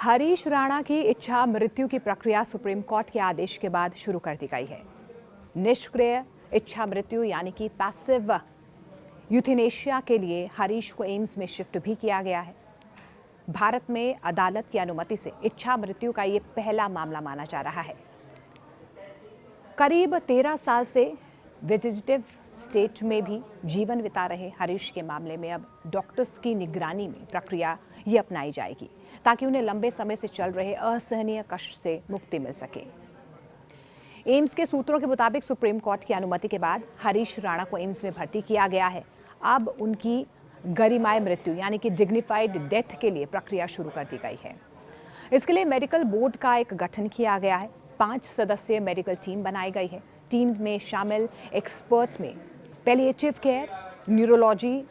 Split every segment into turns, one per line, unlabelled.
हरीश राणा की इच्छा मृत्यु की प्रक्रिया सुप्रीम कोर्ट के आदेश के बाद शुरू कर दी गई है। निष्क्रिय इच्छा मृत्यु यानी कि पैसिव यूथेनेशिया के लिए हरीश को एम्स में शिफ्ट भी किया गया है। भारत में अदालत की अनुमति से इच्छा मृत्यु का ये पहला मामला माना जा रहा है। करीब 13 साल से वेजिटेटिव स्टेट में भी जीवन बिता रहे हरीश के मामले में अब डॉक्टर्स की निगरानी में प्रक्रिया ये अपनाई जाएगी ताकि उन्हें लंबे समय से चल रहे असहनीय कष्ट से मुक्ति मिल सके। एम्स के सूत्रों के मुताबिक सुप्रीम कोर्ट की अनुमति के बाद हरीश राणा को एम्स में भर्ती किया गया है। अब उनकी गरिमाए मृत्यु यानी कि डिग्निफाइड डेथ के लिए प्रक्रिया शुरू कर दी गई है। इसके लिए मेडिकल बोर्ड का एक गठन किया गया है। 5 सदस्यीय मेडिकल टीम बनाई गई है। टीम में शामिल एक्सपर्ट्स में पैलिएटिव केयर, न्यूरोलॉजी,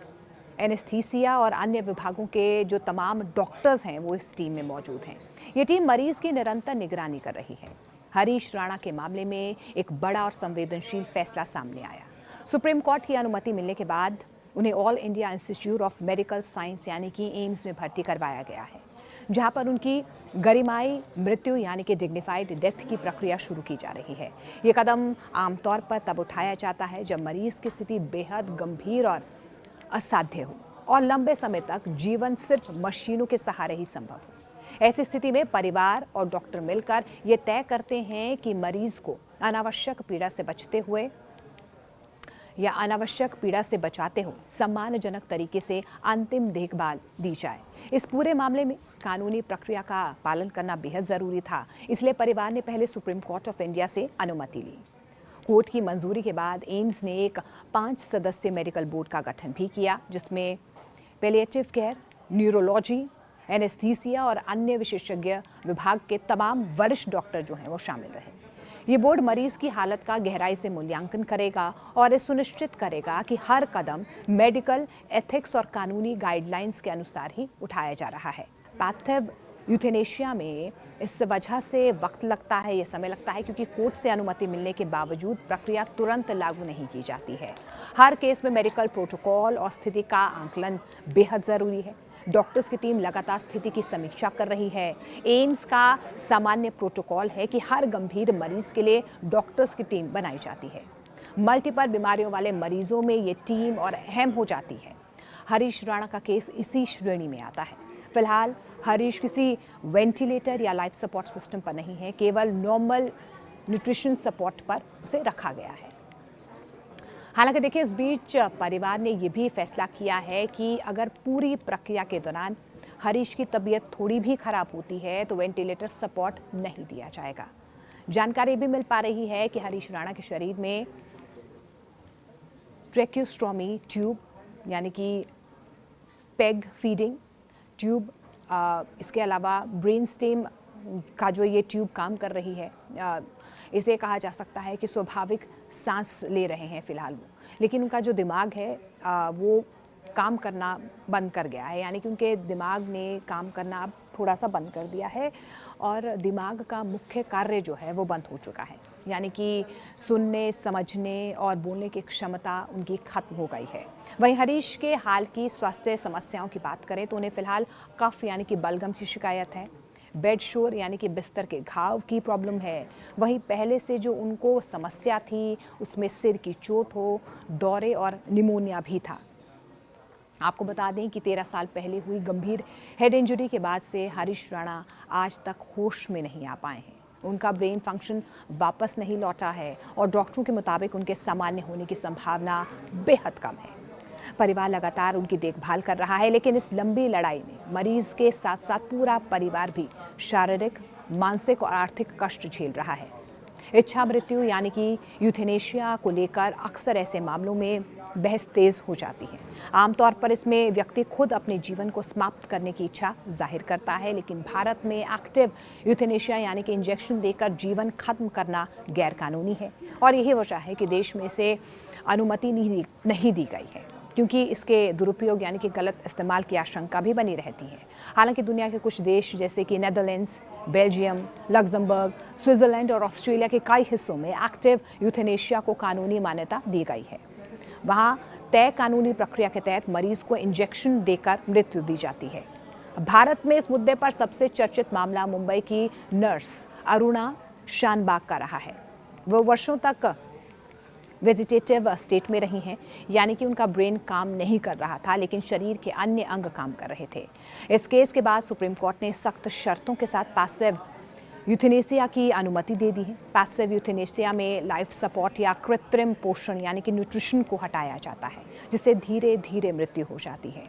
एनेस्थीसिया और अन्य विभागों के जो तमाम डॉक्टर्स हैं वो इस टीम में मौजूद हैं। ये टीम मरीज की निरंतर निगरानी कर रही है। हरीश राणा के मामले में एक बड़ा और संवेदनशील फैसला सामने आया। सुप्रीम कोर्ट की अनुमति मिलने के बाद उन्हें all India institute of medical science यानी कि एम्स में भर्ती करवाया गया है, जहां पर उनकी गरिमाई मृत्यु यानी कि डिग्निफाइड डेथ की प्रक्रिया शुरू की जा रही है। ये कदम आमतौर पर तब उठाया जाता है जब मरीज की स्थिति बेहद गंभीर और असाध्य हो और लंबे समय तक जीवन सिर्फ मशीनों के सहारे ही संभव हो। ऐसी स्थिति में परिवार और डॉक्टर मिलकर ये तय करते हैं कि मरीज को अनावश्यक पीड़ा से बचते हुए या अनावश्यक पीड़ा से बचाते हो सम्मानजनक तरीके से अंतिम देखभाल दी जाए। इस पूरे मामले में कानूनी प्रक्रिया का पालन करना बेहद जरूरी था, इसलिए परिवार ने पहले सुप्रीम कोर्ट ऑफ इंडिया से अनुमति ली। कोर्ट की मंजूरी के बाद एम्स ने एक 5 सदस्यीय मेडिकल बोर्ड का गठन भी किया, जिसमें पैलिएटिव केयर, न्यूरोलॉजी, एनेस्थीसिया और अन्य विशेषज्ञ विभाग के तमाम वरिष्ठ डॉक्टर जो हैं वो शामिल रहे। ये बोर्ड मरीज की हालत का गहराई से मूल्यांकन करेगा और ये सुनिश्चित करेगा कि हर कदम मेडिकल एथिक्स और कानूनी गाइडलाइंस के अनुसार ही उठाया जा रहा है। पैसिव यूथेनेशिया में इस वजह से वक्त लगता है, ये समय लगता है क्योंकि कोर्ट से अनुमति मिलने के बावजूद प्रक्रिया तुरंत लागू नहीं की जाती है। हर केस में मेडिकल प्रोटोकॉल और स्थिति का आकलन बेहद ज़रूरी है। डॉक्टर्स की टीम लगातार स्थिति की समीक्षा कर रही है। एम्स का सामान्य प्रोटोकॉल है कि हर गंभीर मरीज के लिए डॉक्टर्स की टीम बनाई जाती है। मल्टीपल बीमारियों वाले मरीजों में ये टीम और अहम हो जाती है। हरीश राणा का केस इसी श्रेणी में आता है। फिलहाल हरीश किसी वेंटिलेटर या लाइफ सपोर्ट सिस्टम पर नहीं है, केवल नॉर्मल न्यूट्रिशन सपोर्ट पर उसे रखा गया है। हालांकि देखिए, इस बीच परिवार ने यह भी फैसला किया है कि अगर पूरी प्रक्रिया के दौरान हरीश की तबीयत थोड़ी भी खराब होती है तो वेंटिलेटर सपोर्ट नहीं दिया जाएगा। जानकारी भी मिल पा रही है कि हरीश राणा के शरीर में ट्रैक्यूस्टोमी ट्यूब यानी कि पेग फीडिंग ट्यूब, इसके अलावा ब्रेन स्टेम का जो ये ट्यूब काम कर रही है, इसे कहा जा सकता है कि स्वाभाविक सांस ले रहे हैं फिलहाल वो, लेकिन उनका जो दिमाग है वो काम करना बंद कर गया है, यानी कि उनके दिमाग ने काम करना अब थोड़ा सा बंद कर दिया है और दिमाग का मुख्य कार्य जो है वो बंद हो चुका है, यानी कि सुनने, समझने और बोलने की क्षमता उनकी खत्म हो गई है। वहीं हरीश के हाल की स्वास्थ्य समस्याओं की बात करें तो उन्हें फिलहाल कफ यानी कि बलगम की शिकायत है, बेड शोर यानी कि बिस्तर के घाव की प्रॉब्लम है। वहीं पहले से जो उनको समस्या थी उसमें सिर की चोट हो, दौरे और निमोनिया भी था। आपको बता दें कि 13 साल पहले हुई गंभीर हेड इंजरी के बाद से हरीश राणा आज तक होश में नहीं आ पाए हैं। उनका ब्रेन फंक्शन वापस नहीं लौटा है और डॉक्टरों के मुताबिक उनके सामान्य होने की संभावना बेहद कम है। परिवार लगातार उनकी देखभाल कर रहा है, लेकिन इस लंबी लड़ाई में मरीज के साथ साथ पूरा परिवार भी शारीरिक, मानसिक और आर्थिक कष्ट झेल रहा है। इच्छा मृत्यु यानी कि यूथेनेशिया को लेकर अक्सर ऐसे मामलों में बहस तेज हो जाती है। आमतौर पर इसमें व्यक्ति खुद अपने जीवन को समाप्त करने की इच्छा जाहिर करता है, लेकिन भारत में एक्टिव यूथेनेशिया यानी कि इंजेक्शन देकर जीवन खत्म करना गैरकानूनी है और यही वजह है कि देश में इसे अनुमति नहीं दी गई है, क्योंकि इसके दुरुपयोग यानी कि गलत इस्तेमाल की आशंका भी बनी रहती है। हालांकि दुनिया के कुछ देश जैसे कि नेदरलैंड्स, बेल्जियम, लग्जमबर्ग, स्विट्जरलैंड और ऑस्ट्रेलिया के कई हिस्सों में एक्टिव यूथेनेशिया को कानूनी मान्यता दी गई है। वहाँ तय कानूनी प्रक्रिया के तहत मरीज को इंजेक्शन देकर मृत्यु दी जाती है। भारत में इस मुद्दे पर सबसे चर्चित मामला मुंबई की नर्स अरुणा शानबाग का रहा है। वो वर्षों तक वेजिटेटिव स्टेट में रही हैं, यानी कि उनका ब्रेन काम नहीं कर रहा था लेकिन शरीर के अन्य अंग काम कर रहे थे। इस केस के बाद सुप्रीम कोर्ट ने सख्त शर्तों के साथ पैसिव यूथेनेसिया की अनुमति दे दी है। पैसिव यूथेनेसिया में लाइफ सपोर्ट या कृत्रिम पोषण यानी कि न्यूट्रिशन को हटाया जाता है, जिससे धीरे धीरे मृत्यु हो जाती है।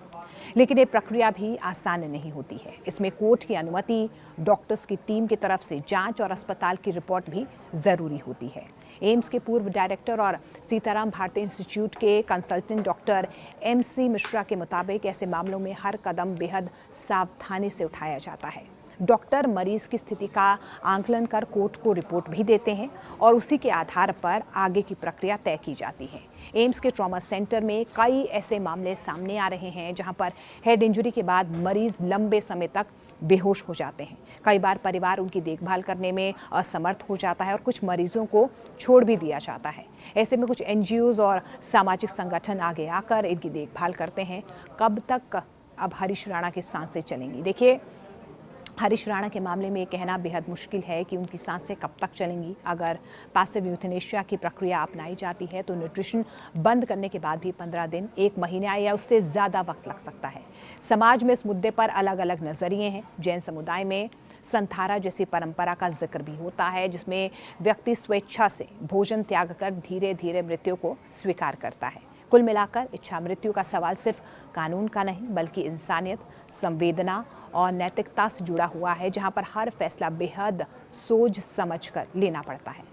लेकिन ये प्रक्रिया भी आसान नहीं होती है। इसमें कोर्ट की अनुमति, डॉक्टर्स की टीम की तरफ से जांच और अस्पताल की रिपोर्ट भी जरूरी होती है। एम्स के पूर्व डायरेक्टर और सीताराम भारती इंस्टीट्यूट के कंसल्टेंट डॉक्टर MC मिश्रा के मुताबिक ऐसे मामलों में हर कदम बेहद सावधानी से उठाया जाता है। डॉक्टर मरीज की स्थिति का आंकलन कर कोर्ट को रिपोर्ट भी देते हैं और उसी के आधार पर आगे की प्रक्रिया तय की जाती है। एम्स के ट्रॉमा सेंटर में कई ऐसे मामले सामने आ रहे हैं जहां पर हेड इंजरी के बाद मरीज लंबे समय तक बेहोश हो जाते हैं। कई बार परिवार उनकी देखभाल करने में असमर्थ हो जाता है और कुछ मरीजों को छोड़ भी दिया जाता है। ऐसे में कुछ NGOs और सामाजिक संगठन आगे आकर इनकी देखभाल करते हैं। कब तक अब हरीश राणा की सांसें चलेंगी? देखिए, हरीश राणा के मामले में ये कहना बेहद मुश्किल है कि उनकी सांसें कब तक चलेंगी। अगर पैसिव यूथेनेशिया की प्रक्रिया अपनाई जाती है तो न्यूट्रिशन बंद करने के बाद भी 15 दिन, 1 महीना या उससे ज़्यादा वक्त लग सकता है। समाज में इस मुद्दे पर अलग अलग नज़रिए हैं। जैन समुदाय में संथारा जैसी परंपरा का जिक्र भी होता है, जिसमें व्यक्ति स्वेच्छा से भोजन त्याग कर धीरे धीरे मृत्यु को स्वीकार करता है। कुल मिलाकर इच्छा मृत्यु का सवाल सिर्फ कानून का नहीं बल्कि इंसानियत, संवेदना और नैतिकता से जुड़ा हुआ है, जहां पर हर फैसला बेहद सोच समझकर लेना पड़ता है।